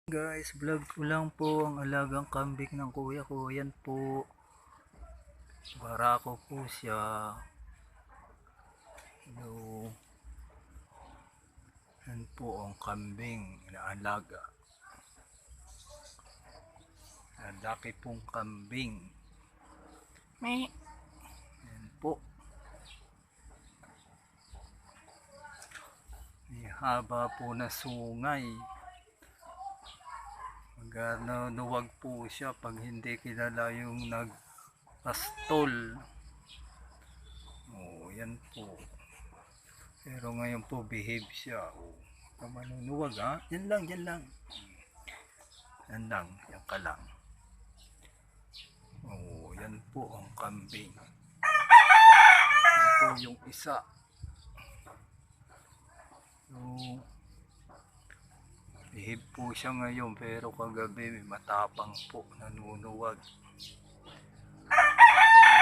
Guys, vlog ko lang po ang alagang kambing ng kuya ko. Yan po. Barako po siya. Hello. Yan po ang kambing na alaga. Laki pong kambing. Yan po. May haba po na sungay. Nuwag po siya pag hindi kilala yung nagpastol. Yan po. Pero ngayon po behave siya. Manunuwag ha. Yan lang. Yan ka lang. Yan po ang kambing. Yan po yung isa. Behave po siya ngayon pero kagabi matapang po, nanunuwag.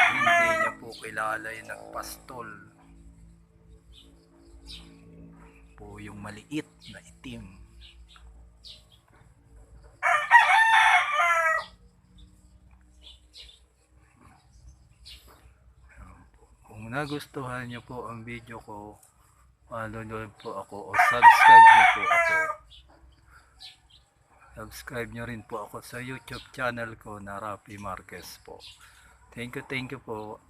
Hindi niya po kilala yung nagpastol. Po yung maliit na itim. Kung nagustuhan niyo po ang video ko, follow nyo po ako o subscribe nyo po ako. Subscribe nyo rin po ako sa YouTube channel ko na Rafi Marquez po. Thank you po.